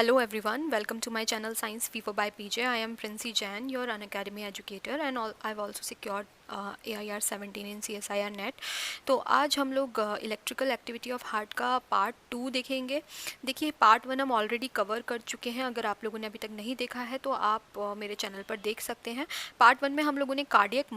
Hello everyone, welcome to my channel Science Fever by PJ. I am Princey Jain, your Unacademy educator and I've also secured AIR 17 in CSIR NET. तो आज हम लोग electrical activity of heart का part 2 देखेंगे। देखिए part 1 हम already cover कर चुके हैं। अगर आप लोगों ने अभी तक नहीं देखा है तो आप मेरे चैनल पर देख सकते हैं। पार्ट 1 में हम लोगों ने कार्डियक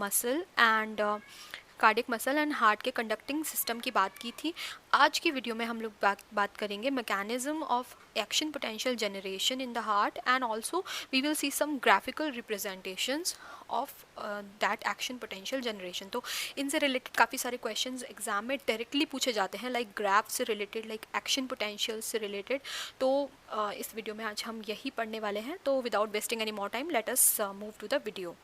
मसल एंड हार्ट के कंडक्टिंग सिस्टम की बात की थी। आज की वीडियो में हम लोग बात करेंगे mechanism of action potential generation in the heart and also we will see some graphical representations of that action potential generation. तो इनसे रिलेटेड काफ़ी सारे क्वेश्चंस एग्जाम में डायरेक्टली पूछे जाते हैं, लाइक ग्राफ से रिलेटेड, लाइक एक्शन पोटेंशियल से रिलेटेड। तो इस वीडियो में आज हम यही पढ़ने वाले हैं। तो without wasting any more time let us move to the video.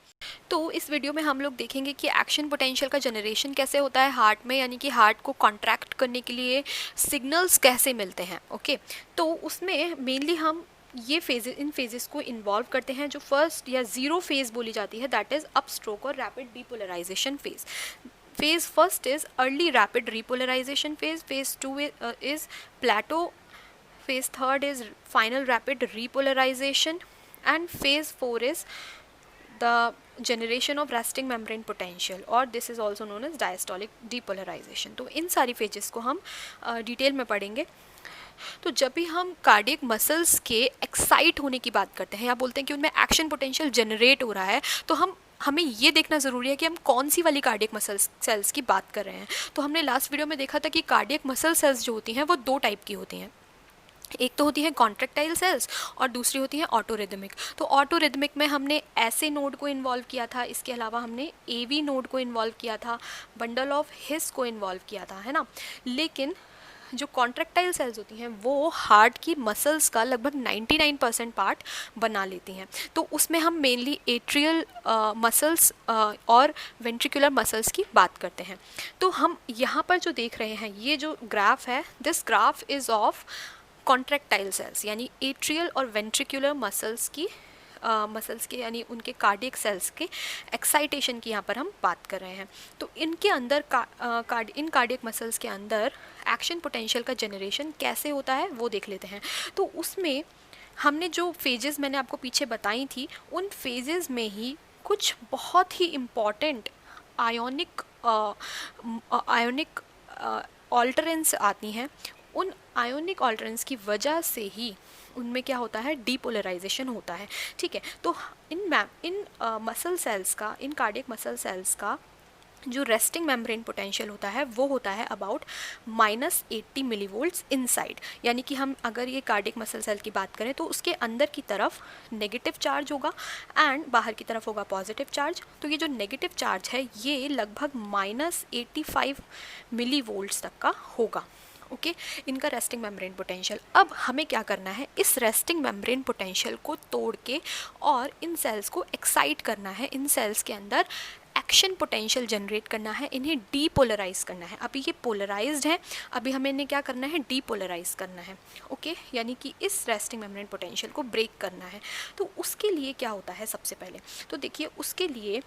तो इस वीडियो में हम लोग देखेंगे कि एक्शन पोटेंशियल का जनरेशन कैसे होता है हार्ट में, यानी कि हार्ट को कॉन्ट्रैक्ट करने के लिए सिग्नल्स कैसे मिलते हैं। ओके, तो उसमें मेनली हम ये इन फेजेस को इन्वॉल्व करते हैं। जो फर्स्ट या जीरो फेज बोली जाती है दैट इज अप स्ट्रोक और rapid depolarization phase. Phase first is early rapid repolarization phase, phase 2 is plateau, phase third is final rapid repolarization and phase 4 is the generation of resting membrane potential और this is also known as diastolic depolarization। तो इन सारी phases को हम detail में पढ़ेंगे। तो जब भी हम कार्डियक मसल्स के एक्साइट होने की बात करते हैं या बोलते हैं कि उनमें एक्शन पोटेंशियल जनरेट हो रहा है, तो हमें ये देखना ज़रूरी है कि हम कौन सी वाली कार्डियक मसल सेल्स की बात कर रहे हैं। तो हमने लास्ट वीडियो में देखा था कि कार्डियक मसल सेल्स जो होती हैं वो दो टाइप की होती हैं। एक तो होती है कॉन्ट्रैक्टाइल सेल्स और दूसरी होती है ऑटोरिदमिक। तो ऑटोरिदमिक में हमने ऐसे नोड को इन्वॉल्व किया था, इसके अलावा हमने एवी नोड को इन्वॉल्व किया था, बंडल ऑफ हिस को इन्वॉल्व किया था, है ना। लेकिन जो कॉन्ट्रैक्टाइल सेल्स होती हैं वो हार्ट की मसल्स का लगभग 99% पार्ट बना लेती हैं। तो उसमें हम मेनली एट्रियल मसल्स और वेंट्रिकुलर मसल्स की बात करते हैं। तो हम यहाँ पर जो देख रहे हैं ये जो ग्राफ है, this graph is of contractile cells, यानी एट्रियल और वेंट्रिकुलर मसल्स के यानी उनके कार्डियक सेल्स के एक्साइटेशन की यहाँ पर हम बात कर रहे हैं। तो इनके अंदर इन कार्डियक मसल्स के अंदर एक्शन पोटेंशियल का जनरेशन कैसे होता है वो देख लेते हैं। तो उसमें हमने जो फेजेस मैंने आपको पीछे बताई थी, उन फेजेस में ही कुछ बहुत ही इम्पॉर्टेंट आयोनिक ऑल्टरेंस आती हैं। उन आयोनिक ऑल्टरेंस की वजह से ही उनमें क्या होता है, डीपोलराइजेशन होता है। ठीक है, तो इन मसल सेल्स का, इन कार्डियक मसल सेल्स का जो रेस्टिंग मेम्ब्रेन पोटेंशियल होता है वो होता है अबाउट -80 मिलीवोल्ट्स इनसाइड। यानी कि हम अगर ये कार्डियक मसल सेल की बात करें तो उसके अंदर की तरफ नेगेटिव चार्ज होगा एंड बाहर की तरफ होगा पॉजिटिव चार्ज। तो ये जो नेगेटिव चार्ज है ये लगभग -85 मिलीवोल्ट्स तक का होगा। ओके, इनका रेस्टिंग मेम्ब्रेन पोटेंशियल। अब हमें क्या करना है, इस रेस्टिंग मेम्ब्रेन पोटेंशियल को तोड़ के और इन सेल्स को एक्साइट करना है, इन सेल्स के अंदर एक्शन पोटेंशियल जनरेट करना है, इन्हें डीपोलराइज करना है। अभी ये पोलराइज्ड है, अभी हमें इन्हें क्या करना है, डीपोलराइज करना है। ओके, यानी कि इस रेस्टिंग मेम्ब्रेन पोटेंशियल को ब्रेक करना है। तो उसके लिए क्या होता है, सबसे पहले तो देखिए उसके लिए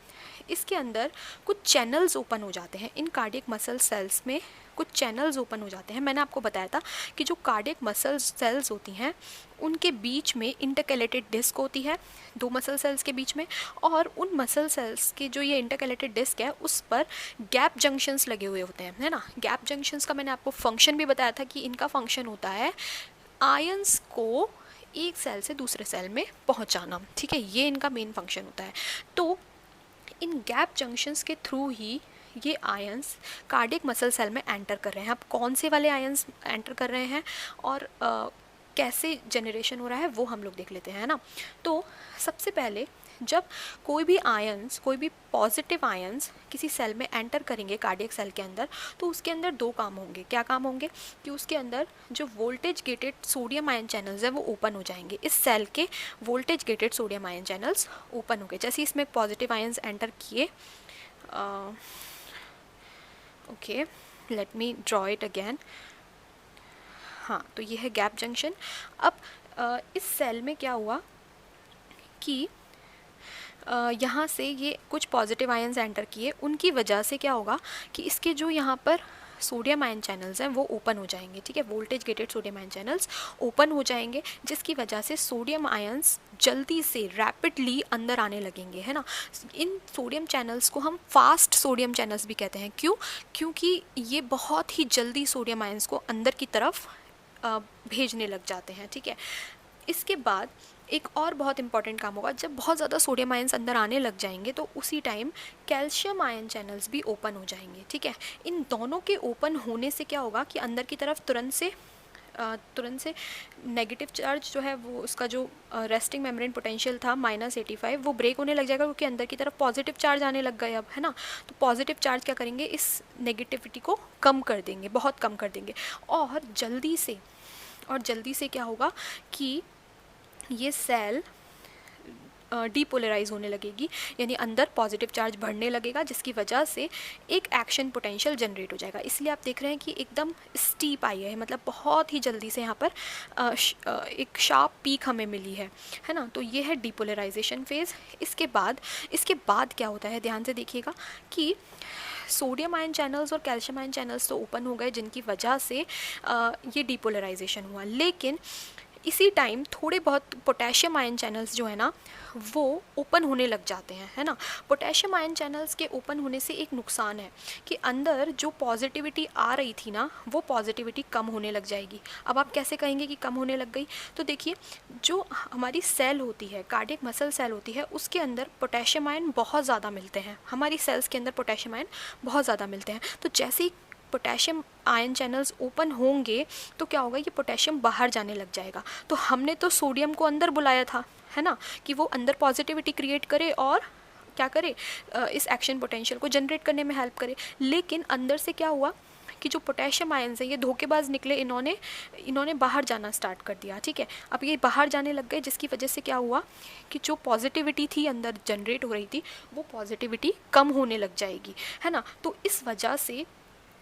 इसके अंदर कुछ चैनल्स ओपन हो जाते हैं। इन कार्डियक मसल सेल्स में कुछ चैनल्स ओपन हो जाते हैं। मैंने आपको बताया था कि जो कार्डियक मसल सेल्स होती हैं उनके बीच में इंटरकैलेटेड डिस्क होती है, दो मसल सेल्स के बीच में, और उन मसल सेल्स के जो ये इंटरकैलेटेड डिस्क है उस पर गैप जंक्शंस लगे हुए होते हैं, है ना। गैप जंक्शंस का मैंने आपको फंक्शन भी बताया था कि इनका फंक्शन होता है आयंस को एक सेल से दूसरे सेल में पहुंचाना। ठीक है, ये इनका मेन फंक्शन होता है। तो इन गैप जंक्शंस के थ्रू ही ये आयंस कार्डियक मसल सेल में एंटर कर रहे हैं। अब कौन से वाले आयंस एंटर कर रहे हैं और कैसे जनरेशन हो रहा है वो हम लोग देख लेते हैं ना। तो सबसे पहले जब कोई भी पॉजिटिव आयंस किसी सेल में एंटर करेंगे कार्डियक सेल के अंदर, तो उसके अंदर दो काम होंगे। क्या काम होंगे कि उसके अंदर जो voltage gated sodium ion channels है वो ओपन हो जाएंगे। इस सेल के voltage gated sodium ion channels open हो गए। जैसे इसमें पॉजिटिव आयंस एंटर किए, okay let me draw it again. हाँ, तो ये है गैप जंक्शन। अब इस सेल में क्या हुआ कि यहाँ से ये कुछ पॉजिटिव आयंस एंटर किए, उनकी वजह से क्या होगा कि इसके जो यहाँ पर सोडियम आयन चैनल्स हैं वो ओपन हो जाएंगे, ठीक है, voltage gated sodium ion channels open हो जाएंगे, जिसकी वजह से सोडियम आयंस जल्दी से रैपिडली अंदर आने लगेंगे, है ना। इन सोडियम चैनल्स को हम फास्ट सोडियम चैनल्स भी कहते हैं। क्यों? क्योंकि ये बहुत ही जल्दी सोडियम आयंस को अंदर की तरफ भेजने लग जाते हैं, ठीक है। इसके बाद एक और बहुत इंपॉर्टेंट काम होगा, जब बहुत ज़्यादा सोडियम आयंस अंदर आने लग जाएंगे तो उसी टाइम कैल्शियम आयन चैनल्स भी ओपन हो जाएंगे, ठीक है। इन दोनों के ओपन होने से क्या होगा कि अंदर की तरफ तुरंत से नेगेटिव चार्ज जो है वो उसका जो रेस्टिंग मेम्ब्रेन पोटेंशियल था -85 वो ब्रेक होने लग जाएगा, क्योंकि अंदर की तरफ पॉजिटिव चार्ज आने लग गए अब, है ना। तो पॉजिटिव चार्ज क्या करेंगे, इस नेगेटिविटी को कम कर देंगे, बहुत कम कर देंगे, और जल्दी से क्या होगा कि ये सेल डीपोलराइज होने लगेगी, यानी अंदर पॉजिटिव चार्ज बढ़ने लगेगा, जिसकी वजह से एक एक्शन पोटेंशियल जनरेट हो जाएगा। इसलिए आप देख रहे हैं कि एकदम स्टीप आई है, मतलब बहुत ही जल्दी से यहाँ पर एक शार्प पीक हमें मिली है ना। तो ये है डीपोलराइजेशन फेज़। इसके बाद क्या होता है, ध्यान से देखिएगा कि सोडियम आयन चैनल्स और कैल्शियम आयन चैनल्स तो ओपन हो गए, जिनकी वजह से ये डीपोलराइजेशन हुआ, लेकिन इसी टाइम थोड़े बहुत पोटेशियम आयन चैनल्स जो है ना वो ओपन होने लग जाते हैं, है ना। पोटेशियम आयन चैनल्स के ओपन होने से एक नुकसान है कि अंदर जो पॉजिटिविटी आ रही थी ना वो पॉजिटिविटी कम होने लग जाएगी। अब आप कैसे कहेंगे कि कम होने लग गई? तो देखिए, जो हमारी सेल होती है, कार्डियक मसल सेल होती है, उसके अंदर पोटेशियम आयन बहुत ज़्यादा मिलते हैं, हमारी सेल्स के अंदर पोटेशियम आयन बहुत ज़्यादा मिलते हैं। तो जैसे ही पोटेशियम आयन चैनल्स ओपन होंगे तो क्या होगा, ये पोटेशियम बाहर जाने लग जाएगा। तो हमने तो सोडियम को अंदर बुलाया था, है ना, कि वो अंदर पॉजिटिविटी क्रिएट करे और क्या करे, इस एक्शन पोटेंशियल को जनरेट करने में हेल्प करे। लेकिन अंदर से क्या हुआ कि जो पोटेशियम आयन्स हैं ये धोखेबाज निकले, इन्होंने बाहर जाना स्टार्ट कर दिया, ठीक है। अब ये बाहर जाने लग गए, जिसकी वजह से क्या हुआ कि जो पॉजिटिविटी थी अंदर जनरेट हो रही थी वो पॉजिटिविटी कम होने लग जाएगी, है ना। तो इस वजह से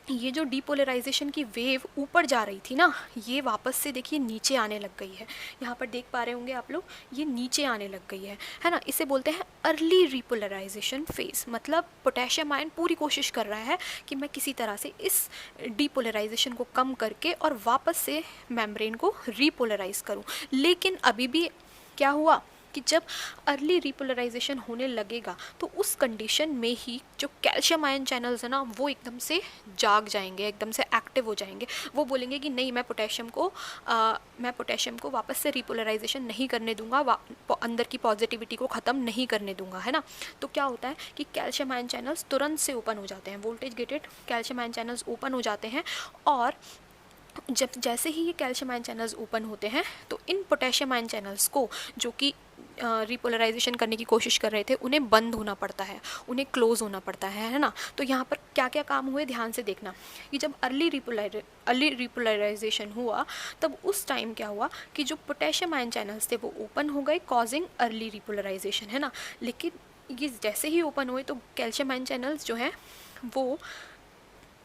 ये जो डीपोलराइजेशन की वेव ऊपर जा रही थी ना, ये वापस से देखिए नीचे आने लग गई है। यहाँ पर देख पा रहे होंगे आप लोग, ये नीचे आने लग गई है ना। इसे बोलते हैं अर्ली रिपोलराइजेशन फेज। मतलब पोटेशियम आयन पूरी कोशिश कर रहा है कि मैं किसी तरह से इस डीपोलराइजेशन को कम करके और वापस से मेम्ब्रेन को रिपोलराइज करूँ। लेकिन अभी भी क्या हुआ कि जब अर्ली रिपोलराइजेशन होने लगेगा तो उस कंडीशन में ही जो कैल्शियम आयन चैनल्स है ना वो एकदम से जाग जाएंगे, एकदम से एक्टिव हो जाएंगे। वो बोलेंगे कि नहीं, मैं पोटेशियम को वापस से रिपोलराइजेशन नहीं करने दूंगा, अंदर की पॉजिटिविटी को ख़त्म नहीं करने दूंगा, है ना। तो क्या होता है कि कैल्शियम आयन चैनल्स तुरंत से ओपन हो जाते हैं, voltage gated calcium ion channels open हो जाते हैं, और जैसे ही ये कैल्शियम आयन चैनल्स ओपन होते हैं तो इन पोटेशियम आयन चैनल्स को जो कि रिपोलराइजेशन करने की कोशिश कर रहे थे उन्हें बंद होना पड़ता है, उन्हें क्लोज होना पड़ता है ना। तो यहाँ पर क्या क्या काम हुए ध्यान से देखना कि जब अर्ली रिपोलराइजेशन हुआ तब उस टाइम क्या हुआ कि जो पोटेशियम आयन चैनल्स थे वो ओपन हो गए, कॉजिंग अर्ली रिपोलराइजेशन, है ना। लेकिन ये जैसे ही ओपन हुए तो कैल्शियम आयन चैनल्स जो हैं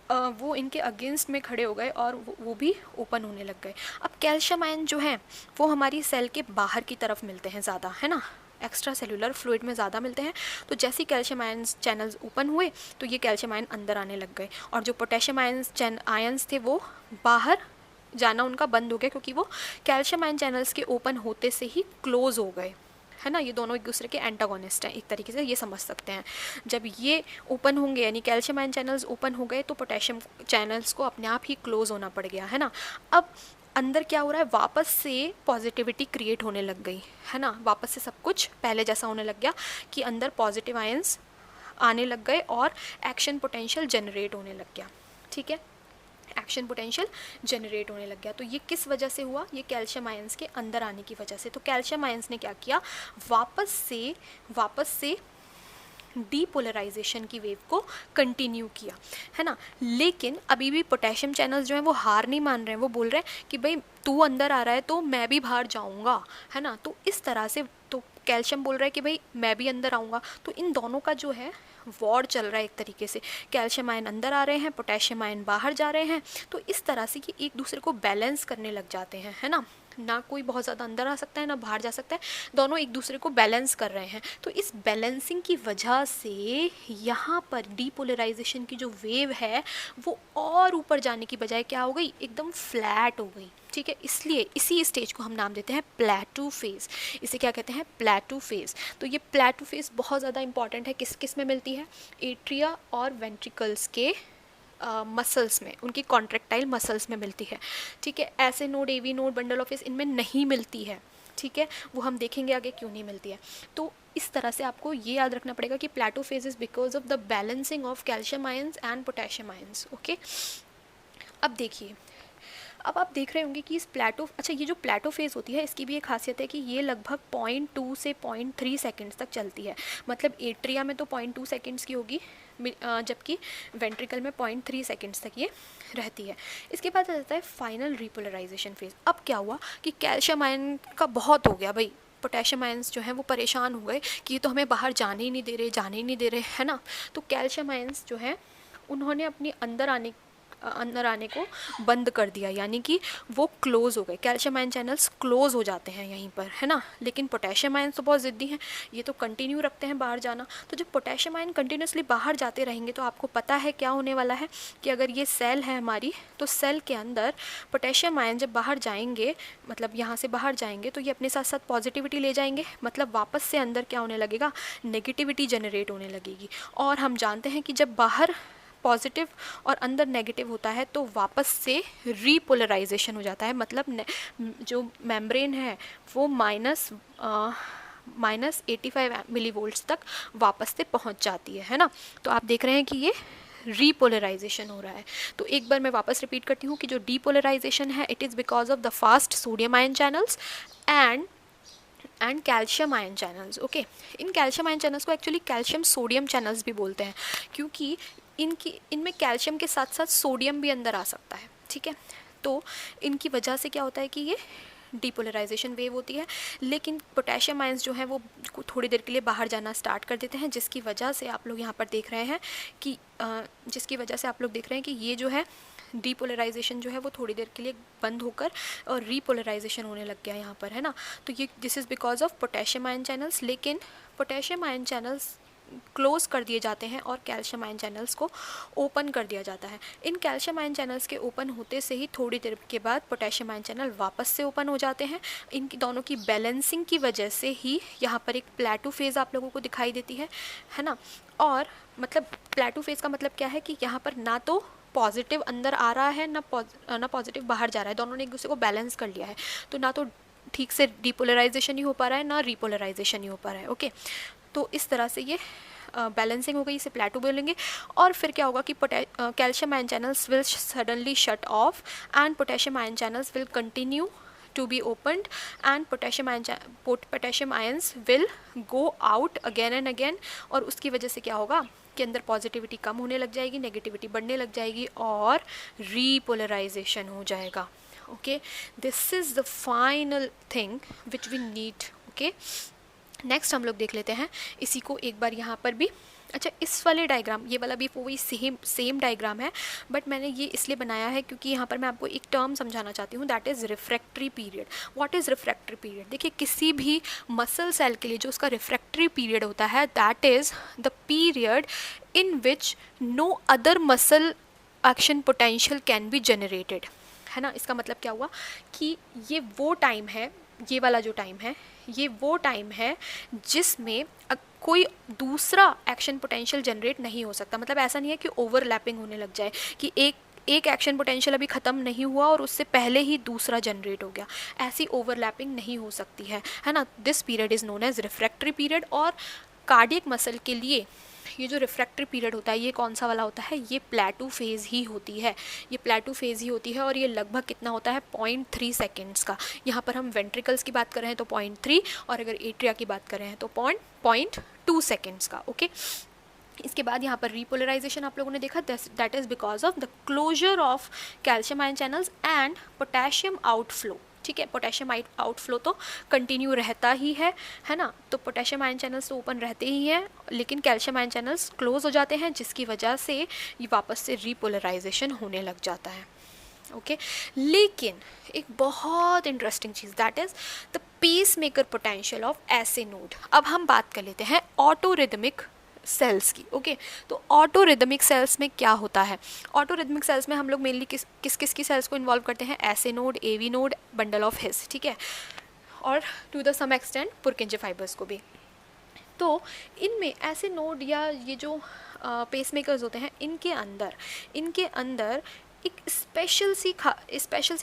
वो इनके अगेंस्ट में खड़े हो गए और वो भी ओपन होने लग गए। अब कैल्शियम आयन जो हैं वो हमारी सेल के बाहर की तरफ मिलते हैं ज़्यादा, है ना, एक्स्ट्रा सेलुलर फ्लूइड में ज़्यादा मिलते हैं। तो जैसे ही कैल्शियम आयन चैनल्स ओपन हुए तो ये कैल्शियम आयन अंदर आने लग गए, और जो पोटेशियम आयन्स थे वो बाहर जाना उनका बंद हो गया, क्योंकि वो कैल्शियम आयन चैनल्स के ओपन होते से ही क्लोज हो गए, है ना। ये दोनों एक दूसरे के एंटागोनिस्ट हैं, एक तरीके से ये समझ सकते हैं। जब ये ओपन होंगे यानी कैल्शियम आयन चैनल्स ओपन हो गए तो पोटेशियम चैनल्स को अपने आप ही क्लोज होना पड़ गया, है ना। अब अंदर क्या हो रहा है, वापस से पॉजिटिविटी क्रिएट होने लग गई, है ना। वापस से सब कुछ पहले जैसा होने लग गया कि अंदर पॉजिटिव आयंस आने लग गए और एक्शन पोटेंशियल जनरेट होने लग गया, ठीक है। एक्शन पोटेंशियल जनरेट होने लग गया। तो ये किस वजह से हुआ, ये कैल्शियम आयंस के अंदर आने की वजह से। तो कैल्शियम आयंस ने क्या किया, वापस से डीपोलराइजेशन की वेव को कंटिन्यू किया, है ना। लेकिन अभी भी पोटेशियम चैनल्स जो हैं वो हार नहीं मान रहे हैं, वो बोल रहे हैं कि भाई तू अंदर आ रहा है तो मैं भी बाहर जाऊंगा, है ना। तो इस तरह से तो कैल्शियम बोल रहा है कि भाई मैं भी अंदर आऊँगा। तो इन दोनों का जो है वॉर चल रहा है एक तरीके से, कैल्शियम आयन अंदर आ रहे हैं, पोटेशियम आयन बाहर जा रहे हैं। तो इस तरह से कि एक दूसरे को बैलेंस करने लग जाते हैं, है ना। ना कोई बहुत ज़्यादा अंदर आ सकता है ना बाहर जा सकता है, दोनों एक दूसरे को बैलेंस कर रहे हैं। तो इस बैलेंसिंग की वजह से यहाँ पर डीपोलराइजेशन की जो वेव है वो और ऊपर जाने की बजाय क्या हो गई, एकदम फ्लैट हो गई। ठीक है, इसलिए इसी स्टेज को हम नाम देते हैं प्लेटू फेज। इसे क्या कहते हैं, प्लेटू फेज। तो ये प्लेटू फेज बहुत ज़्यादा इंपॉर्टेंट है, किस किस में मिलती है, एट्रिया और वेंट्रिकल्स के मसल्स में, उनकी कॉन्ट्रेक्टाइल मसल्स में मिलती है। ठीक है, SA node, AV node, bundle of His इनमें नहीं मिलती है। ठीक है, वो हम देखेंगे आगे क्यों नहीं मिलती है। तो इस तरह से आपको ये याद रखना पड़ेगा कि plateau phase is because of the balancing of calcium ions and potassium ions. Okay, अब देखिए, अब आप देख रहे होंगे कि इस प्लेटो, अच्छा ये जो प्लेटो फेज होती है इसकी भी एक खासियत है कि ये लगभग 0.2 से 0.3 सेकंड्स तक चलती है। मतलब एट्रिया में तो 0.2 सेकंड्स की होगी, जबकि वेंट्रिकल में 0.3 सेकंड्स तक ये रहती है। इसके बाद आ जाता है फाइनल रिपोलराइजेशन फेज। अब क्या हुआ कि कैल्शियम आयन का बहुत हो गया भाई, पोटेशियम आयंस जो हैं वो परेशान हो गए कि ये तो हमें बाहर जाने ही नहीं दे रहे, जाने ही नहीं दे रहे, है ना। तो कैल्शियम आयंस जो हैं उन्होंने अपनी अंदर आने को बंद कर दिया, यानी कि वो क्लोज हो गए। कैल्शियम आयन चैनल्स क्लोज हो जाते हैं यहीं पर, है ना। लेकिन पोटेशियम आयन तो बहुत ज़िद्दी हैं, ये तो कंटिन्यू रखते हैं बाहर जाना। तो जब पोटेशियम आयन कंटिन्यूसली बाहर जाते रहेंगे तो आपको पता है क्या होने वाला है कि अगर ये सेल है हमारी, तो सेल के अंदर पोटेशियम आयन जब बाहर जाएंगे, मतलब यहाँ से बाहर जाएंगे, तो ये अपने साथ साथ पॉजिटिविटी ले जाएंगे, मतलब वापस से अंदर क्या होने लगेगा, नेगेटिविटी जनरेट होने लगेगी। और हम जानते हैं कि जब बाहर पॉजिटिव और अंदर नेगेटिव होता है तो वापस से रीपोलराइजेशन हो जाता है, मतलब जो मेम्ब्रेन है वो माइनस 85 मिलीवोल्ट्स तक वापस से पहुंच जाती है ना। तो आप देख रहे हैं कि ये रीपोलराइजेशन हो रहा है। तो एक बार मैं वापस रिपीट करती हूँ कि जो डीपोलराइजेशन है it is because of the fast sodium ion channels and calcium ion channels. Okay, in calcium ion channels को एक्चुअली कैल्शियम सोडियम चैनल्स भी बोलते हैं, क्योंकि इनमें कैल्शियम के साथ साथ सोडियम भी अंदर आ सकता है। ठीक है, तो इनकी वजह से क्या होता है कि ये डीपोलराइजेशन वेव होती है। लेकिन पोटेशियम आयंस जो हैं वो थोड़ी देर के लिए बाहर जाना स्टार्ट कर देते हैं, जिसकी वजह से आप लोग यहाँ पर देख रहे हैं कि ये जो है डीपोलराइजेशन जो है वो थोड़ी देर के लिए बंद होकर और रीपोलराइजेशन होने लग गया यहाँ पर, है ना। तो ये this is because of potassium ion channels. लेकिन पोटेशियम आयन चैनल्स क्लोज कर दिए जाते हैं और कैल्शियम आयन चैनल्स को ओपन कर दिया जाता है। इन कैल्शियम आयन चैनल्स के ओपन होते से ही थोड़ी देर के बाद पोटेशियम आयन चैनल वापस से ओपन हो जाते हैं। इनकी दोनों की बैलेंसिंग की वजह से ही यहाँ पर एक प्लेटू फेज़ आप लोगों को दिखाई देती है ना। और मतलब प्लेटू फेज़ का मतलब क्या है कि यहाँ पर ना तो पॉजिटिव अंदर आ रहा है ना पॉजिटिव बाहर जा रहा है, दोनों ने एक दूसरे को बैलेंस कर लिया है। तो ना तो ठीक से डीपोलराइजेशन ही हो पा रहा है ना रीपोलराइजेशन ही हो पा रहा है। ओके, तो इस तरह से ये बैलेंसिंग हो गई, इसे प्लेटू बोलेंगे। और फिर क्या होगा कि calcium ion channels will suddenly shut off and potassium ion channels will continue to be opened and potassium ions will go out again and again। और उसकी वजह से क्या होगा कि अंदर पॉजिटिविटी कम होने लग जाएगी, नेगेटिविटी बढ़ने लग जाएगी और रीपोलराइजेशन हो जाएगा। Okay, this is the final thing which we need. Okay, next हम लोग देख लेते हैं इसी को एक बार यहाँ पर भी। अच्छा, इस वाले डायग्राम, ये वाला भी वही सेम डायग्राम है, बट मैंने ये इसलिए बनाया है क्योंकि यहाँ पर मैं आपको एक टर्म समझाना चाहती हूँ, that is refractory period. What is refractory period? देखिए, किसी भी मसल सेल के लिए जो उसका रिफ्रैक्टरी पीरियड होता है that is the period in which no other muscle action potential can be generated, है ना। इसका मतलब क्या हुआ कि ये वो टाइम है, ये वाला जो टाइम है ये वो टाइम है जिसमें कोई दूसरा एक्शन पोटेंशियल जनरेट नहीं हो सकता। मतलब ऐसा नहीं है कि ओवरलैपिंग होने लग जाए कि एक एक्शन पोटेंशियल अभी ख़त्म नहीं हुआ और उससे पहले ही दूसरा जनरेट हो गया, ऐसी ओवरलैपिंग नहीं हो सकती है ना। This period is known as refractory period. और कार्डियक मसल के लिए ये जो रिफ्रैक्टरी पीरियड होता है ये कौन सा वाला होता है? ये प्लेटू फेज़ ही होती है, ये प्लेटू फेज़ ही होती है। और ये लगभग कितना होता है? 0.3 सेकेंड्स का। यहाँ पर हम वेंट्रिकल्स की बात कर रहे हैं तो 0.3, और अगर एट्रिया की बात कर रहे हैं तो 0.2 सेकेंड्स का। ओके, इसके बाद यहाँ पर रीपोलराइजेशन आप लोगों ने देखा, that is because of the closure of calcium ion channels and potassium outflow. ठीक है, पोटेशियम आउटफ्लो तो कंटिन्यू रहता ही है ना। तो पोटेशियम आयन चैनल्स तो ओपन रहते ही हैं, लेकिन कैल्शियम आयन चैनल्स क्लोज हो जाते हैं, जिसकी वजह से ये वापस से रीपोलराइजेशन होने लग जाता है। ओके। लेकिन एक बहुत इंटरेस्टिंग चीज़, that is the pacemaker potential of SA node. अब हम बात कर लेते हैं ऑटो रिदमिक सेल्स की। ओके तो ऑटो रिदमिक सेल्स में क्या होता है? ऑटो रिदमिक सेल्स में हम लोग मेनली किस किस की सेल्स को इन्वॉल्व करते हैं? SA node, AV node, bundle of His, ठीक है, और to the some extent Purkinje fibres को भी। तो इनमें ऐसे नोड या ये जो पेसमेकर्स होते हैं, इनके अंदर एक स्पेशल सी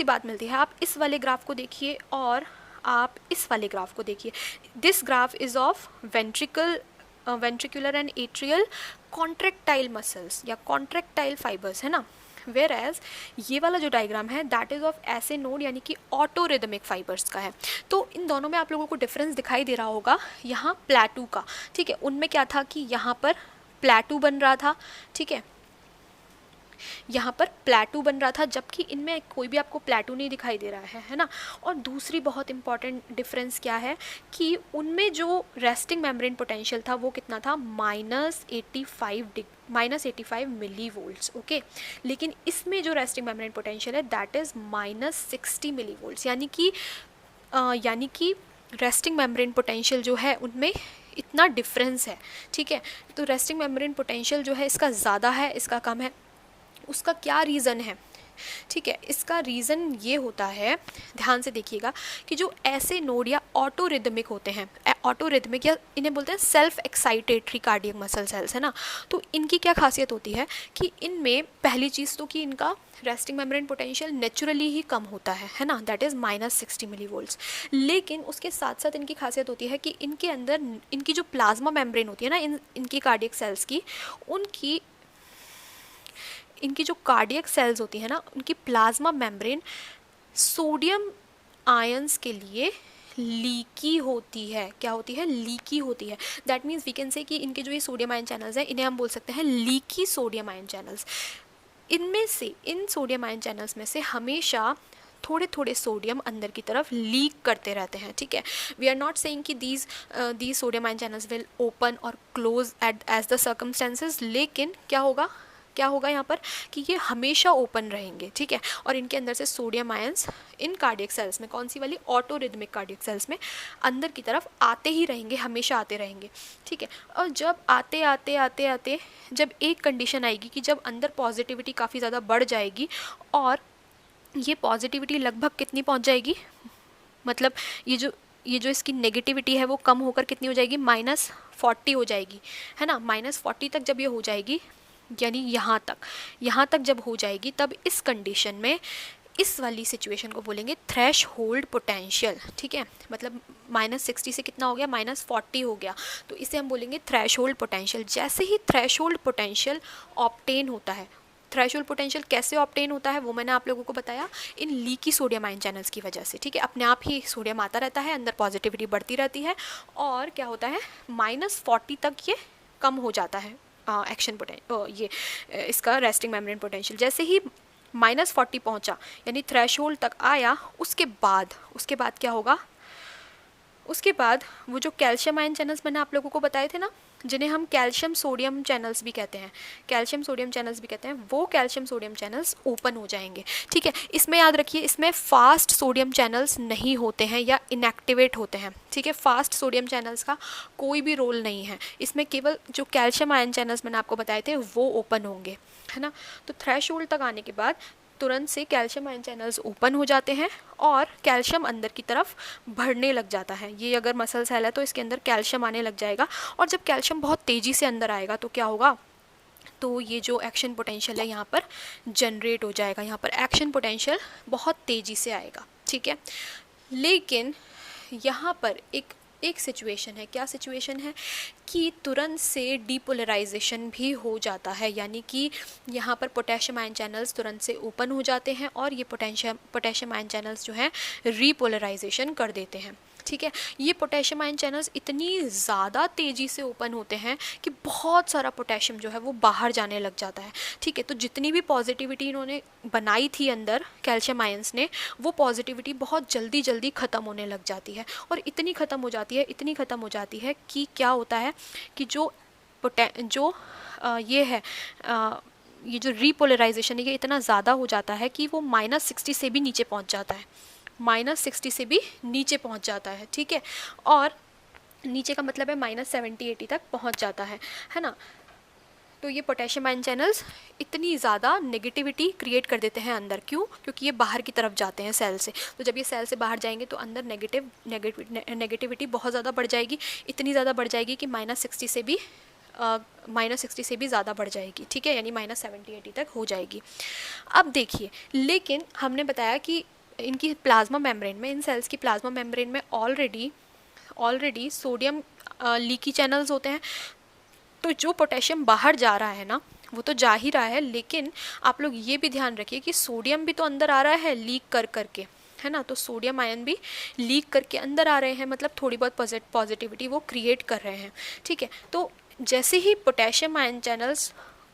बात मिलती है। आप इस वाले ग्राफ को देखिए और आप इस वाले ग्राफ को देखिए। This graph is of ventricular and atrial contractile muscles या कॉन्ट्रेक्टाइल फाइबर्स, है ना। वेयर एज ये वाला जो डायग्राम है that is of SA node यानी कि ऑटो रिदमिक फाइबर्स का है। तो इन दोनों में आप लोगों को डिफरेंस दिखाई दे रहा होगा यहाँ प्लेटू का, ठीक है। उनमें क्या था कि यहाँ पर प्लेटू बन रहा था, ठीक है, यहाँ पर प्लेटू बन रहा था, जबकि इनमें कोई भी आपको प्लेटू नहीं दिखाई दे रहा है ना। और दूसरी बहुत इंपॉर्टेंट डिफरेंस क्या है कि उनमें जो रेस्टिंग मेम्ब्रेन पोटेंशियल था वो कितना था? -85 मिली वोल्ट्स। ओके, लेकिन इसमें जो रेस्टिंग मेम्ब्रेन पोटेंशियल है दैट इज़ -60 मिली वोल्ट्स, यानी कि रेस्टिंग मेम्ब्रेन पोटेंशियल जो है उनमें इतना डिफरेंस है, ठीक है। तो रेस्टिंग मेम्ब्रेन पोटेंशियल जो है इसका ज़्यादा है, इसका कम है। उसका क्या रीज़न है? ठीक है, इसका रीज़न ये होता है, ध्यान से देखिएगा, कि जो ऐसे नोड या ऑटो रिदमिक होते हैं, ऑटो रिदमिक या इन्हें बोलते हैं self excitatory cardiac muscle cells, है ना। तो इनकी क्या खासियत होती है कि इनमें पहली चीज़ तो कि इनका रेस्टिंग मेम्ब्रेन पोटेंशियल नेचुरली ही कम होता है ना, दैट इज़ -60 मिली वोल्ट्स। लेकिन उसके साथ साथ इनकी खासियत होती है कि इनके अंदर इनकी जो प्लाज्मा मेम्ब्रेन होती है ना इनकी कार्डियक सेल्स की, इनकी जो कार्डियक सेल्स होती है ना उनकी प्लाज्मा मेम्ब्रेन सोडियम आयंस के लिए लीकी होती है। क्या होती है? लीकी होती है। That means we can say कि इनके जो ये सोडियम आयन चैनल्स हैं इन्हें हम बोल सकते हैं लीकी सोडियम आयन चैनल्स। इन सोडियम आयन चैनल्स में से हमेशा थोड़े थोड़े सोडियम अंदर की तरफ लीक करते रहते हैं, ठीक है। वी आर नॉट सेइंग कि these sodium ion channels will open और क्लोज एज द सर्कमस्टेंसेस, लेकिन क्या होगा यहाँ पर कि ये हमेशा ओपन रहेंगे, ठीक है। और इनके अंदर से sodium ions in cardiac cells में, कौन सी वाली? ऑटो रिदमिक कार्डियक सेल्स में अंदर की तरफ आते ही रहेंगे, हमेशा आते रहेंगे, ठीक है। और जब आते जब एक कंडीशन आएगी कि जब अंदर पॉजिटिविटी काफ़ी ज़्यादा बढ़ जाएगी और ये पॉजिटिविटी लगभग कितनी पहुँच जाएगी, मतलब ये जो इसकी नेगेटिविटी है वो कम होकर कितनी हो जाएगी? -40 हो जाएगी, है ना। -40 तक जब ये हो जाएगी, यानी यहाँ तक जब हो जाएगी, तब इस कंडीशन में इस वाली सिचुएशन को बोलेंगे थ्रेश होल्ड पोटेंशियल, ठीक है। मतलब -60 से कितना हो गया? -40 हो गया, तो इसे हम बोलेंगे थ्रेश होल्ड पोटेंशियल। जैसे ही थ्रेश होल्ड पोटेंशियल ऑब्टेन होता है, थ्रेश होल्ड पोटेंशियल कैसे ऑब्टेन होता है वो मैंने आप लोगों को बताया, इन लीकी सोडियम आयन चैनल्स की वजह से, ठीक है। अपने आप ही सोडियम आता रहता है, अंदर पॉजिटिविटी बढ़ती रहती है और क्या होता है, -40 तक ये कम हो जाता है एक्शन ये इसका रेस्टिंग मेम्ब्रेन पोटेंशियल। जैसे ही -40 पहुंचा यानी थ्रेशहोल्ड तक आया, उसके बाद क्या होगा? उसके बाद वो जो कैल्शियम आयन चैनल्स मैंने आप लोगों को बताए थे ना, जिन्हें हम कैल्शियम सोडियम चैनल्स भी कहते हैं, वो कैल्शियम सोडियम चैनल्स ओपन हो जाएंगे, ठीक है। इसमें याद रखिए, इसमें फास्ट सोडियम चैनल्स नहीं होते हैं या इनएक्टिवेट होते हैं, ठीक है। फास्ट सोडियम चैनल्स का कोई भी रोल नहीं है इसमें, केवल जो कैल्शियम आयन चैनल्स मैंने आपको बताए थे वो ओपन होंगे, है ना। तो थ्रेशहोल्ड तक आने के बाद तुरंत से कैल्शियम आयन चैनल्स ओपन हो जाते हैं और कैल्शियम अंदर की तरफ बढ़ने लग जाता है। ये अगर मसल सेल है तो इसके अंदर कैल्शियम आने लग जाएगा, और जब कैल्शियम बहुत तेज़ी से अंदर आएगा तो क्या होगा? तो ये जो एक्शन पोटेंशियल है यहाँ पर जनरेट हो जाएगा, यहाँ पर एक्शन पोटेंशियल बहुत तेज़ी से आएगा, ठीक है। लेकिन यहाँ पर एक सिचुएशन है, क्या सिचुएशन है कि तुरंत से डीपोलराइजेशन भी हो जाता है, यानी कि यहाँ पर पोटेशियम आयन चैनल्स तुरंत से ओपन हो जाते हैं और ये पोटेशियम आयन चैनल्स जो हैं रीपोलराइजेशन कर देते हैं, ठीक है। ये पोटेशियम आयन चैनल्स इतनी ज़्यादा तेज़ी से ओपन होते हैं कि बहुत सारा पोटेशियम जो है वो बाहर जाने लग जाता है, ठीक है। तो जितनी भी पॉजिटिविटी इन्होंने बनाई थी अंदर कैल्शियम आयंस ने, वो पॉजिटिविटी बहुत जल्दी ख़त्म होने लग जाती है, और इतनी ख़त्म हो जाती है कि क्या होता है कि जो ये है ये जो रीपोलराइजेशन है ये इतना ज़्यादा हो जाता है कि वो -60 से भी नीचे पहुंच जाता है, -60 से भी नीचे पहुंच जाता है, ठीक है। और नीचे का मतलब है -70-80 तक पहुंच जाता है ना। तो ये पोटेशियम आयन चैनल्स इतनी ज़्यादा नेगेटिविटी क्रिएट कर देते हैं अंदर। क्यों? क्योंकि ये बाहर की तरफ जाते हैं सेल से। तो जब ये सेल से बाहर जाएंगे तो अंदर नेगेटिविटी बहुत ज़्यादा बढ़ जाएगी, इतनी ज़्यादा बढ़ जाएगी कि -60 से भी ज़्यादा बढ़ जाएगी, ठीक है, यानी -70-80 तक हो जाएगी। अब देखिए, लेकिन हमने बताया कि इनकी प्लाज्मा मेम्ब्रेन में, इन सेल्स की प्लाज्मा मेम्ब्रेन में ऑलरेडी सोडियम लीकी चैनल्स होते हैं। तो जो पोटेशियम बाहर जा रहा है ना, वो तो जा ही रहा है, लेकिन आप लोग ये भी ध्यान रखिए कि सोडियम भी तो अंदर आ रहा है लीक करके, है ना। तो सोडियम आयन भी लीक करके अंदर आ रहे हैं, मतलब थोड़ी बहुत पॉजिटिविटी वो क्रिएट कर रहे हैं, ठीक है। तो जैसे ही पोटेशियम आयन चैनल्स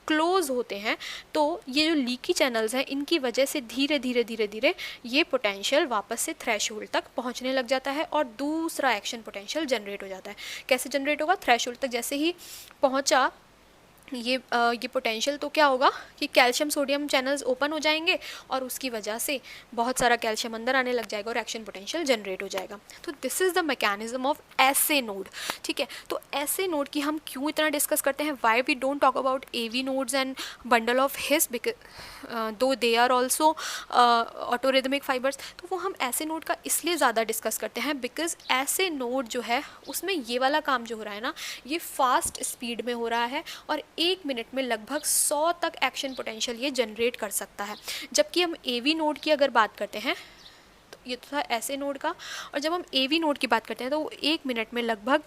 क्लोज होते हैं तो ये जो लीकी चैनल्स हैं इनकी वजह से धीरे धीरे ये पोटेंशियल वापस से थ्रेशोल्ड तक पहुंचने लग जाता है और दूसरा एक्शन पोटेंशियल जनरेट हो जाता है। कैसे जनरेट होगा? थ्रेशोल्ड तक जैसे ही पहुंचा ये पोटेंशियल, तो क्या होगा कि कैल्शियम सोडियम चैनल्स ओपन हो जाएंगे और उसकी वजह से बहुत सारा कैल्शियम अंदर आने लग जाएगा और एक्शन पोटेंशियल जनरेट हो जाएगा। तो this is the mechanism of SA node, ठीक है। तो एसए नोड की हम क्यों इतना डिस्कस करते हैं? Why we don't talk about AV nodes and bundle of His, though they are also autorhythmic fibres. तो वो हम एसए नोड का इसलिए ज़्यादा डिस्कस करते हैं बिकॉज एसए नोड जो है उसमें ये वाला काम जो हो रहा है ना, ये फास्ट स्पीड में हो रहा है और 1 मिनट में लगभग 100 तक एक्शन पोटेंशियल ये जनरेट कर सकता है। जबकि हम एवी नोड की अगर बात करते हैं, तो ये तो था एसए नोड का, और जब हम एवी नोड की बात करते हैं तो वो 1 मिनट में लगभग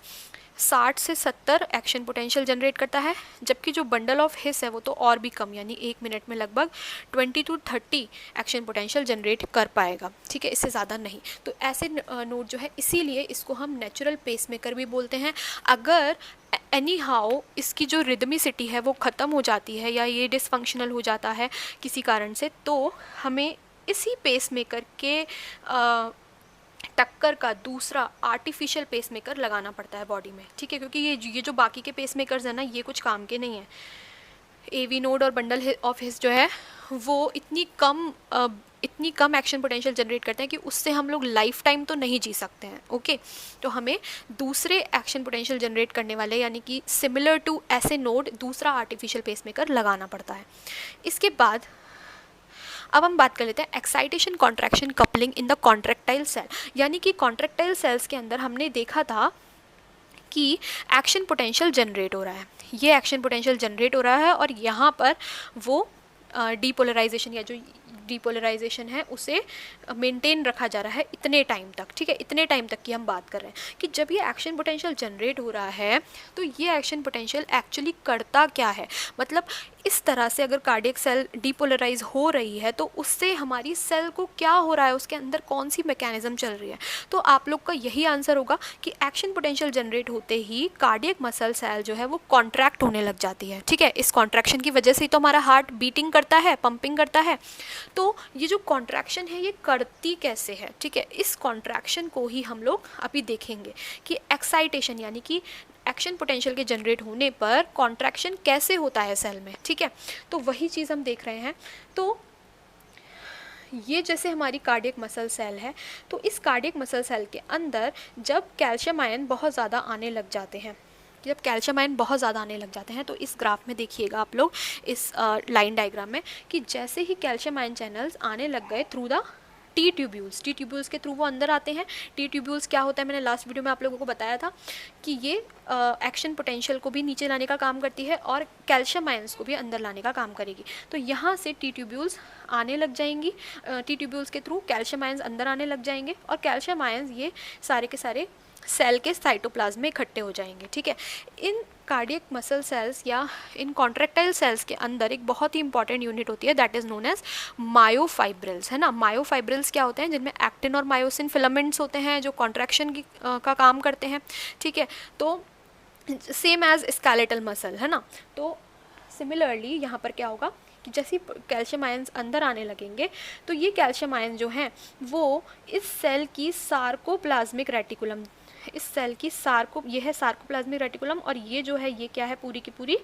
60 से 70 एक्शन पोटेंशियल जनरेट करता है। जबकि जो बंडल ऑफ हिस है वो तो और भी कम, यानी 1 मिनट में लगभग 20 to 30 एक्शन पोटेंशियल जनरेट कर पाएगा, ठीक है, इससे ज़्यादा नहीं। तो ऐसे नोड जो है, इसीलिए इसको हम नेचुरल पेसमेकर भी बोलते हैं। अगर एनी हाउ इसकी जो रिदमिसिटी है वो ख़त्म हो जाती है या ये डिसफंक्शनल हो जाता है किसी कारण से, तो हमें इसी पेसमेकर के टक्कर का दूसरा आर्टिफिशियल पेसमेकर लगाना पड़ता है बॉडी में, ठीक है। क्योंकि ये जो बाकी के पेसमेकर्स हैं ना, ये कुछ काम के नहीं हैं। एवी नोड और बंडल ऑफ हिस जो है वो इतनी कम एक्शन पोटेंशियल जनरेट करते हैं कि उससे हम लोग लाइफ टाइम तो नहीं जी सकते हैं, ओके। तो हमें दूसरे एक्शन पोटेंशियल जनरेट करने वाले, यानी कि सिमिलर टू एसए नोड, दूसरा आर्टिफिशियल पेसमेकर लगाना पड़ता है। इसके बाद अब हम बात कर लेते हैं excitation contraction coupling in the contractile cell. यानी कि कॉन्ट्रैक्टाइल सेल्स के अंदर हमने देखा था कि एक्शन पोटेंशियल जनरेट हो रहा है, ये एक्शन पोटेंशियल जनरेट हो रहा है और यहाँ पर वो डीपोलराइजेशन या जो डीपोलराइजेशन है उसे मेंटेन रखा जा रहा है इतने टाइम तक, ठीक है। इतने टाइम तक की हम बात कर रहे हैं कि जब ये एक्शन पोटेंशियल जनरेट हो रहा है तो ये एक्शन पोटेंशियल एक्चुअली करता क्या है। मतलब इस तरह से अगर कार्डियक सेल डीपोलराइज हो रही है तो उससे हमारी सेल को क्या हो रहा है, उसके अंदर कौन सी मैकेनिज्म चल रही है। तो आप लोग का यही आंसर होगा कि एक्शन पोटेंशियल जनरेट होते ही कार्डियक मसल सेल जो है वो कॉन्ट्रैक्ट होने लग जाती है, ठीक है। इस कॉन्ट्रैक्शन की वजह से ही तो हमारा हार्ट बीटिंग करता है, पंपिंग करता है। तो ये जो कॉन्ट्रैक्शन है ये करती कैसे है, ठीक है। इस कॉन्ट्रैक्शन को ही हम लोग अभी देखेंगे कि एक्साइटेशन यानी कि एक्शन पोटेंशियल के जनरेट होने पर कॉन्ट्रैक्शन कैसे होता है सेल में, ठीक है। तो वही चीज़ हम देख रहे हैं। तो ये जैसे हमारी कार्डियक मसल सेल है, तो इस कार्डियक मसल सेल के अंदर जब कैल्शियम आयन बहुत ज़्यादा आने लग जाते हैं, जब कैल्शियम आयन बहुत ज़्यादा आने लग जाते हैं, तो इस ग्राफ में देखिएगा आप लोग, इस लाइन डायग्राम में, कि जैसे ही कैल्शियम आयन चैनल्स आने लग गए थ्रू द टी ट्यूब्यूल्स के थ्रू वो अंदर आते हैं। टी ट्यूब्यूल्स क्या होता है, मैंने लास्ट वीडियो में आप लोगों को बताया था कि ये एक्शन पोटेंशियल को भी नीचे लाने का काम करती है और कैल्शियम आयंस को भी अंदर लाने का काम करेगी। तो यहाँ से टी ट्यूब्यूल्स आने लग जाएंगी, टी ट्यूब्यूल्स के थ्रू कैल्शियम आयंस अंदर आने लग जाएंगे और कैल्शियम आयंस ये सारे के सारे सेल के साइटोप्लाज्म में इकट्ठे हो जाएंगे, ठीक है। इन कार्डियक मसल सेल्स या इन कॉन्ट्रैक्टाइल सेल्स के अंदर एक बहुत ही इंपॉर्टेंट यूनिट होती है, that is known as myofibrils, है ना। मायोफाइब्रिल्स क्या होते हैं, जिनमें एक्टिन और मायोसिन फिलामेंट्स होते हैं जो कॉन्ट्रैक्शन का काम करते हैं, ठीक है। तो सेम एज स्केलेटल मसल, है ना। तो सिमिलरली यहाँ पर क्या होगा कि जैसे कैल्शियम आयंस अंदर आने लगेंगे तो ये कैल्शियम आयन जो हैं वो इस सेल की सार्कोप्लाज्मिक रेटिकुलम इस सेल की ये है सार्कोप्लाज्मिक रेटिकुलम, और ये जो है ये क्या है, पूरी की पूरी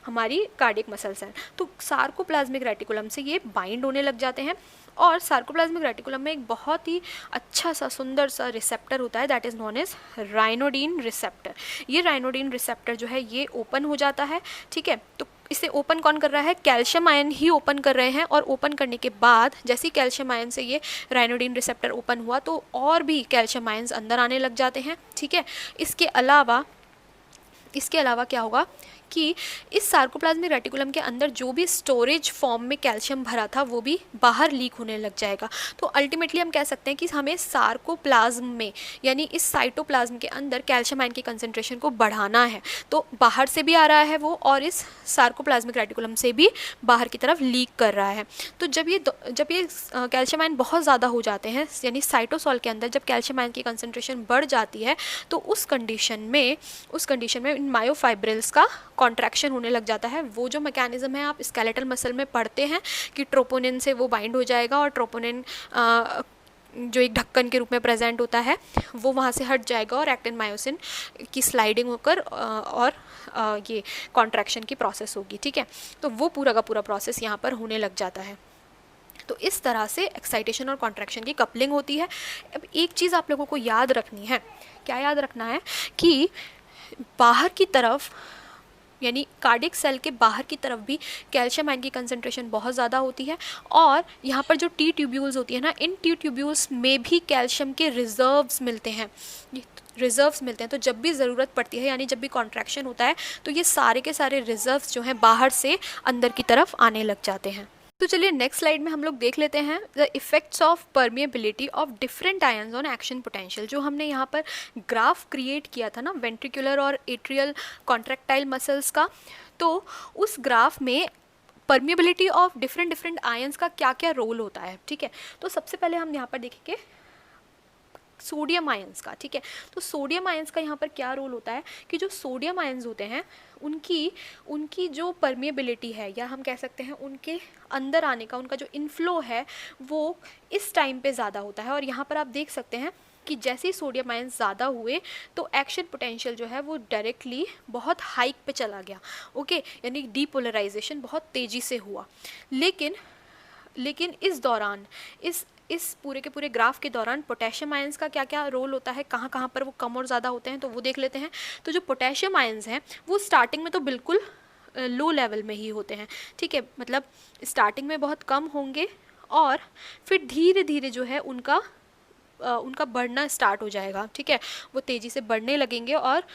हमारी कार्डियक मसल्स हैं। तो सार्कोप्लाज्मिक रेटिकुलम से ये बाइंड होने लग जाते हैं, और सार्कोप्लाज्मिक रेटिकुलम में एक बहुत ही अच्छा सा सुंदर सा रिसेप्टर होता है, that is known as ryanodine receptor. ये राइनोडिन रिसेप्टर जो है ये ओपन हो जाता है, ठीक है। तो इसे ओपन कौन कर रहा है, कैल्शियम आयन ही ओपन कर रहे हैं, और ओपन करने के बाद जैसे ही कैल्शियम आयन से ये राइनोडिन रिसेप्टर ओपन हुआ तो और भी कैल्शियम आयन्स अंदर आने लग जाते हैं, ठीक है। इसके अलावा क्या होगा कि इस सार्कोप्लाज्मिक रेटिकुलम के अंदर जो भी स्टोरेज फॉर्म में कैल्शियम भरा था वो भी बाहर लीक होने लग जाएगा। तो अल्टीमेटली हम कह सकते हैं कि हमें सार्कोप्लाज्म में यानी इस साइटोप्लाज्म के अंदर कैल्शियम आयन की कंसंट्रेशन को बढ़ाना है। तो बाहर से भी आ रहा है वो, और इस सार्कोप्लाज्मिक रेटिकुलम से भी बाहर की तरफ लीक कर रहा है। तो जब ये कैल्शियम आयन बहुत ज़्यादा हो जाते हैं, यानी साइटोसॉल के अंदर जब कैल्शियम आयन की कंसंट्रेशन बढ़ जाती है, तो उस कंडीशन में इन मायोफाइब्रिल्स का कॉन्ट्रैक्शन होने लग जाता है। वो जो मैकेनिज्म है आप स्केलेटल मसल में पढ़ते हैं कि ट्रोपोनिन से वो बाइंड हो जाएगा, और ट्रोपोनिन जो एक ढक्कन के रूप में प्रेजेंट होता है वो वहाँ से हट जाएगा, और एक्टिन मायोसिन की स्लाइडिंग होकर और ये कॉन्ट्रैक्शन की प्रोसेस होगी, ठीक है। तो वो पूरा का पूरा प्रोसेस यहाँ पर होने लग जाता है। तो इस तरह से एक्साइटेशन और कॉन्ट्रैक्शन की कपलिंग होती है। अब एक चीज़ आप लोगों को याद रखनी है, क्या याद रखना है कि बाहर की तरफ यानी कार्डियक सेल के बाहर की तरफ भी कैल्शियम आयन की कंसंट्रेशन बहुत ज़्यादा होती है, और यहाँ पर जो टी ट्यूब्यूल्स होती है ना, इन टी ट्यूब्यूल्स में भी कैल्शियम के रिजर्व्स मिलते हैं। तो जब भी ज़रूरत पड़ती है यानी जब भी कॉन्ट्रैक्शन होता है तो ये सारे के सारे रिजर्व्स जो हैं बाहर से अंदर की तरफ आने लग जाते हैं। तो चलिए नेक्स्ट स्लाइड में हम लोग देख लेते हैं the effects of permeability of different ions on action potential. जो हमने यहाँ पर ग्राफ क्रिएट किया था ना वेंट्रिकुलर और एट्रियल कॉन्ट्रैक्टाइल मसल्स का, तो उस ग्राफ में परमिएबिलिटी ऑफ डिफरेंट आयंस का क्या क्या रोल होता है, ठीक है। तो सबसे पहले हम यहाँ पर देखेंगे सोडियम आयंस का, ठीक है। तो सोडियम आयंस का यहाँ पर क्या रोल होता है कि जो सोडियम आयंस होते हैं उनकी जो परमिएबिलिटी है, या हम कह सकते हैं उनके अंदर आने का उनका जो इनफ्लो है वो इस टाइम पे ज़्यादा होता है। और यहाँ पर आप देख सकते हैं कि जैसे ही सोडियम आयंस ज़्यादा हुए तो एक्शन पोटेंशियल जो है वो डायरेक्टली बहुत हाइक पे चला गया, ओके, यानी डीपोलराइजेशन बहुत तेज़ी से हुआ। लेकिन इस दौरान इस पूरे के पूरे ग्राफ के दौरान पोटेशियम आयंस का क्या क्या रोल होता है, कहाँ कहाँ पर वो कम और ज़्यादा होते हैं, तो वो देख लेते हैं। तो जो पोटेशियम आयंस हैं वो स्टार्टिंग में तो बिल्कुल लो लेवल में ही होते हैं, ठीक है, मतलब स्टार्टिंग में बहुत कम होंगे और फिर धीरे धीरे जो है उनका बढ़ना स्टार्ट हो जाएगा, ठीक है, वो तेज़ी से बढ़ने लगेंगे और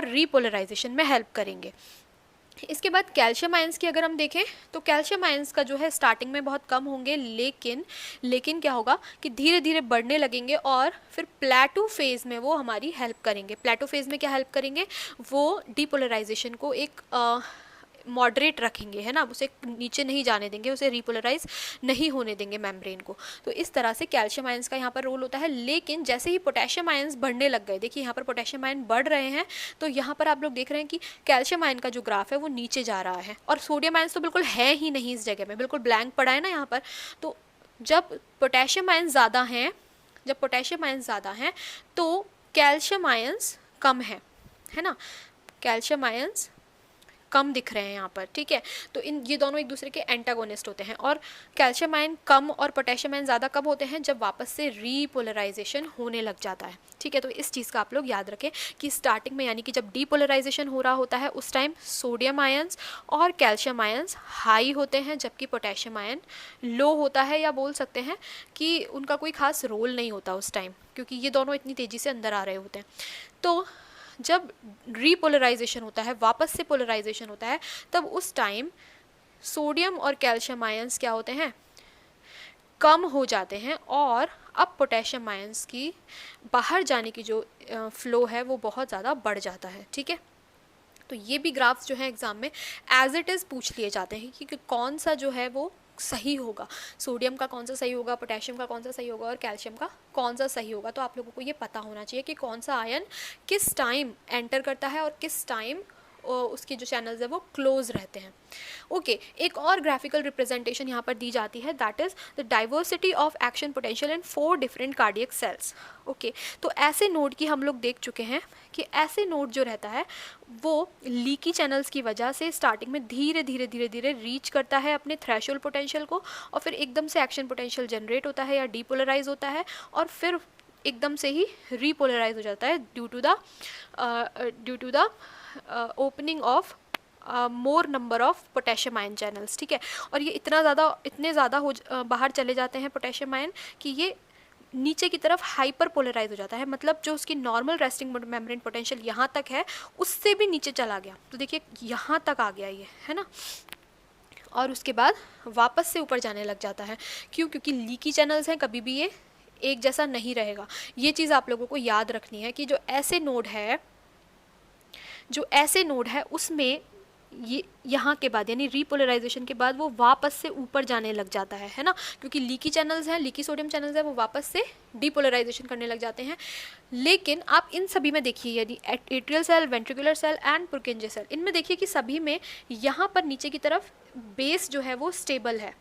रीपोलराइजेशन में हेल्प करेंगे। इसके बाद कैल्शियम आयंस की अगर हम देखें तो कैल्शियम आयंस का जो है स्टार्टिंग में बहुत कम होंगे, लेकिन क्या होगा कि धीरे धीरे बढ़ने लगेंगे और फिर प्लेटो फेज़ में वो हमारी हेल्प करेंगे। प्लेटो फेज़ में क्या हेल्प करेंगे, वो डीपोलराइजेशन को एक मॉडरेट रखेंगे, है ना, उसे नीचे नहीं जाने देंगे, उसे रिपोलराइज नहीं होने देंगे मेम्ब्रेन को। तो इस तरह से कैल्शियम आयंस का यहाँ पर रोल होता है। लेकिन जैसे ही पोटेशियम आयंस बढ़ने लग गए, देखिए यहाँ पर पोटेशियम आयन बढ़ रहे हैं, तो यहाँ पर आप लोग देख रहे हैं कि कैल्शियम आयन का जो ग्राफ है वो नीचे जा रहा है और सोडियम आयंस तो बिल्कुल है ही नहीं इस जगह में, बिल्कुल ब्लैंक पड़ा है ना यहाँ पर। तो जब पोटेशियम आयंस ज़्यादा हैं तो कैल्शियम आयंस कम है ना, कैल्शियम आयंस कम दिख रहे हैं यहाँ पर, ठीक है। तो ये दोनों एक दूसरे के एंटागोनिस्ट होते हैं और कैल्शियम आयन कम और पोटेशियम आयन ज़्यादा कब होते हैं, जब वापस से रीपोलराइजेशन होने लग जाता है, ठीक है। तो इस चीज़ का आप लोग याद रखें कि स्टार्टिंग में यानी कि जब डीपोलराइजेशन हो रहा होता है उस टाइम सोडियम आयंस और कैल्शियम आयंस हाई होते हैं, जबकि पोटेशियम आयन लो होता है, या बोल सकते हैं कि उनका कोई खास रोल नहीं होता उस टाइम, क्योंकि ये दोनों इतनी तेज़ी से अंदर आ रहे होते हैं। तो जब रीपोलराइजेशन होता है, वापस से पोलराइजेशन होता है, तब उस टाइम सोडियम और कैल्शियम आयंस क्या होते हैं, कम हो जाते हैं और अब पोटेशियम आयंस की बाहर जाने की जो फ्लो है वो बहुत ज़्यादा बढ़ जाता है, ठीक है। तो ये भी ग्राफ्स जो है एग्ज़ाम में एज इट इज़ पूछ लिए जाते हैं कि कौन सा जो है वो सही होगा, सोडियम का कौन सा सही होगा, पोटेशियम का कौन सा सही होगा और कैल्शियम का कौन सा सही होगा। तो आप लोगों को ये पता होना चाहिए कि कौन सा आयन किस टाइम एंटर करता है और किस टाइम उसके जो चैनल्स है वो क्लोज रहते हैं। ओके, एक और ग्राफिकल रिप्रेजेंटेशन यहाँ पर दी जाती है, that is the diversity of action potential in 4 different cardiac cells. Okay, तो ऐसे नोड की हम लोग देख चुके हैं कि ऐसे नोड जो रहता है वो लीकी चैनल्स की वजह से स्टार्टिंग में धीरे धीरे धीरे धीरे रीच करता है अपने थ्रेशोल्ड पोटेंशियल को, और फिर एकदम से एक्शन पोटेंशियल जनरेट होता है या डीपोलराइज होता है, और फिर एकदम से ही रीपोलराइज हो जाता है due to the opening of more number of potassium ion channels. ठीक है, और ये इतने ज़्यादा बाहर चले जाते हैं पोटेशियम आयन कि ये नीचे की तरफ हाइपर पोलराइज हो जाता है, मतलब जो उसकी नॉर्मल रेस्टिंग मेम्ब्रेन पोटेंशियल यहाँ तक है उससे भी नीचे चला गया। तो देखिए यहाँ तक आ गया ये, है ना, और उसके बाद वापस से ऊपर जाने लग जाता है। क्यों? क्योंकि लीकी चैनल्स हैं, कभी भी ये एक जैसा नहीं रहेगा। ये चीज़ आप लोगों को याद रखनी है कि जो ऐसे नोड है उसमें ये यहाँ के बाद यानी रीपोलराइजेशन के बाद वो वापस से ऊपर जाने लग जाता है ना, क्योंकि लीकी चैनल्स हैं, लीकी सोडियम चैनल्स हैं, वो वापस से डीपोलराइजेशन करने लग जाते हैं। लेकिन आप इन सभी में देखिए, यदि atrial cell, ventricular cell and Purkinje cell, इनमें देखिए कि सभी में यहाँ पर नीचे की तरफ बेस जो है वो स्टेबल है,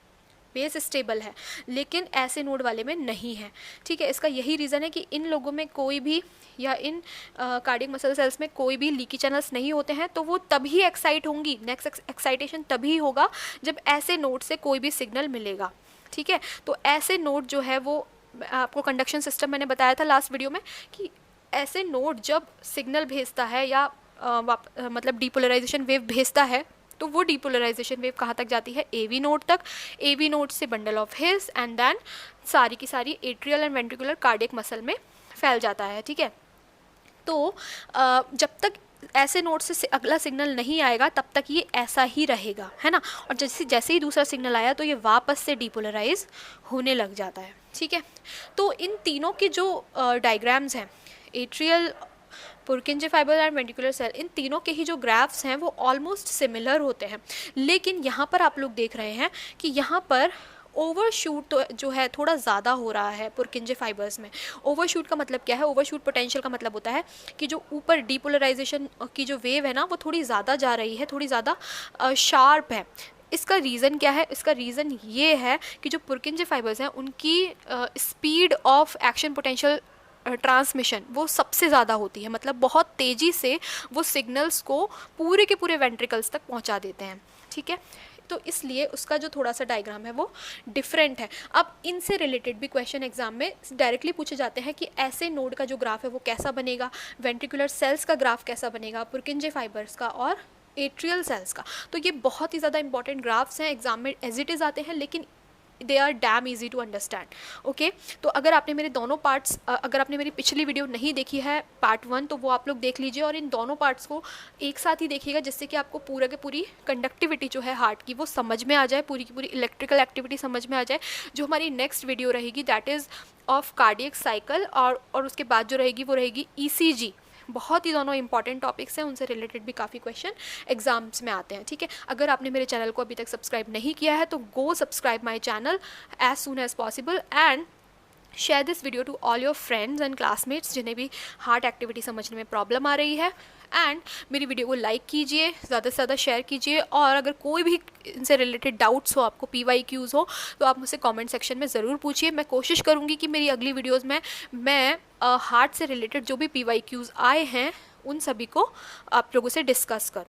बेस स्टेबल है, लेकिन ऐसे नोड वाले में नहीं है। ठीक है, इसका यही रीज़न है कि इन लोगों में कोई भी या इन कार्डियक मसल सेल्स में कोई भी लीकी चैनल्स नहीं होते हैं, तो वो तभी एक्साइट होंगी, नेक्स्ट एक्साइटेशन तभी होगा जब ऐसे नोड से कोई भी सिग्नल मिलेगा। ठीक है, तो ऐसे नोड जो है वो आपको कंडक्शन सिस्टम मैंने बताया था लास्ट वीडियो में कि ऐसे नोड जब सिग्नल भेजता है या मतलब डीपोलराइजेशन वेव भेजता है, तो वो डीपोलराइजेशन वेव कहाँ तक जाती है? AV नोड तक। AV नोड से bundle of His and then सारी की सारी atrial and ventricular cardiac muscle में फैल जाता है। ठीक है, तो जब तक ऐसे नोड से अगला सिग्नल नहीं आएगा तब तक ये ऐसा ही रहेगा, है ना, और जैसे ही दूसरा सिग्नल आया तो ये वापस से डीपोलराइज होने लग जाता है। ठीक है, तो इन तीनों के जो डायग्राम्स हैं, atrial, Purkinje fibre and ventricular cell, इन तीनों के ही जो ग्राफ्स हैं वो ऑलमोस्ट सिमिलर होते हैं, लेकिन यहाँ पर आप लोग देख रहे हैं कि यहाँ पर ओवरशूट तो जो है थोड़ा ज़्यादा हो रहा है पुर्किंजे फाइबर्स में। ओवरशूट का मतलब क्या है? ओवरशूट पोटेंशियल का मतलब होता है कि जो ऊपर डीपोलराइजेशन की जो वेव है ना वो थोड़ी ज़्यादा जा रही है, थोड़ी ज़्यादा शार्प है। इसका रीज़न क्या है? इसका रीज़न ये है कि जो पुर्किंजे फाइबर्स हैं उनकी speed of action potential transmission वो सबसे ज़्यादा होती है, मतलब बहुत तेज़ी से वो सिग्नल्स को पूरे के पूरे वेंट्रिकल्स तक पहुंचा देते हैं। ठीक है, तो इसलिए उसका जो थोड़ा सा डायग्राम है वो डिफरेंट है। अब इनसे रिलेटेड भी क्वेश्चन एग्जाम में डायरेक्टली पूछे जाते हैं कि ऐसे नोड का जो ग्राफ है वो कैसा बनेगा, वेंट्रिकुलर सेल्स का ग्राफ कैसा बनेगा, पुर्किंजे फाइबर्स का और एट्रियल सेल्स का। तो ये बहुत ही ज़्यादा इंपॉर्टेंट ग्राफ्स हैं, एग्जाम में एज इट इज़ आते हैं, लेकिन they are damn easy to understand. Okay, तो अगर आपने मेरे दोनों पार्ट्स, अगर आपने मेरी पिछली वीडियो नहीं देखी है पार्ट 1, तो वो आप लोग देख लीजिए और इन दोनों पार्ट्स को एक साथ ही देखिएगा, जिससे कि आपको पूरा के पूरी कंडक्टिविटी जो है हार्ट की वो समझ में आ जाए, पूरी की पूरी इलेक्ट्रिकल एक्टिविटी समझ में आ जाए। जो हमारी नेक्स्ट वीडियो रहेगी that is of cardiac cycle, और उसके बाद जो रहेगी वो रहेगी ECG। बहुत ही दोनों इंपॉर्टेंट टॉपिक्स हैं, उनसे रिलेटेड भी काफ़ी क्वेश्चन एग्जाम्स में आते हैं। ठीक है, अगर आपने मेरे चैनल को अभी तक सब्सक्राइब नहीं किया है तो go subscribe my channel as soon as possible and share this video to all your friends and classmates जिन्हें भी हार्ट एक्टिविटी समझने में प्रॉब्लम आ रही है। एंड मेरी वीडियो को लाइक कीजिए, ज़्यादा से ज़्यादा शेयर कीजिए, और अगर कोई भी इनसे रिलेटेड डाउट्स हो, आपको PYQs हो, तो आप मुझसे कमेंट सेक्शन में ज़रूर पूछिए। मैं कोशिश करूँगी कि मेरी अगली वीडियोस में मैं हार्ट से रिलेटेड जो भी PYQs आए हैं उन सभी को आप लोगों से डिस्कस करूँ।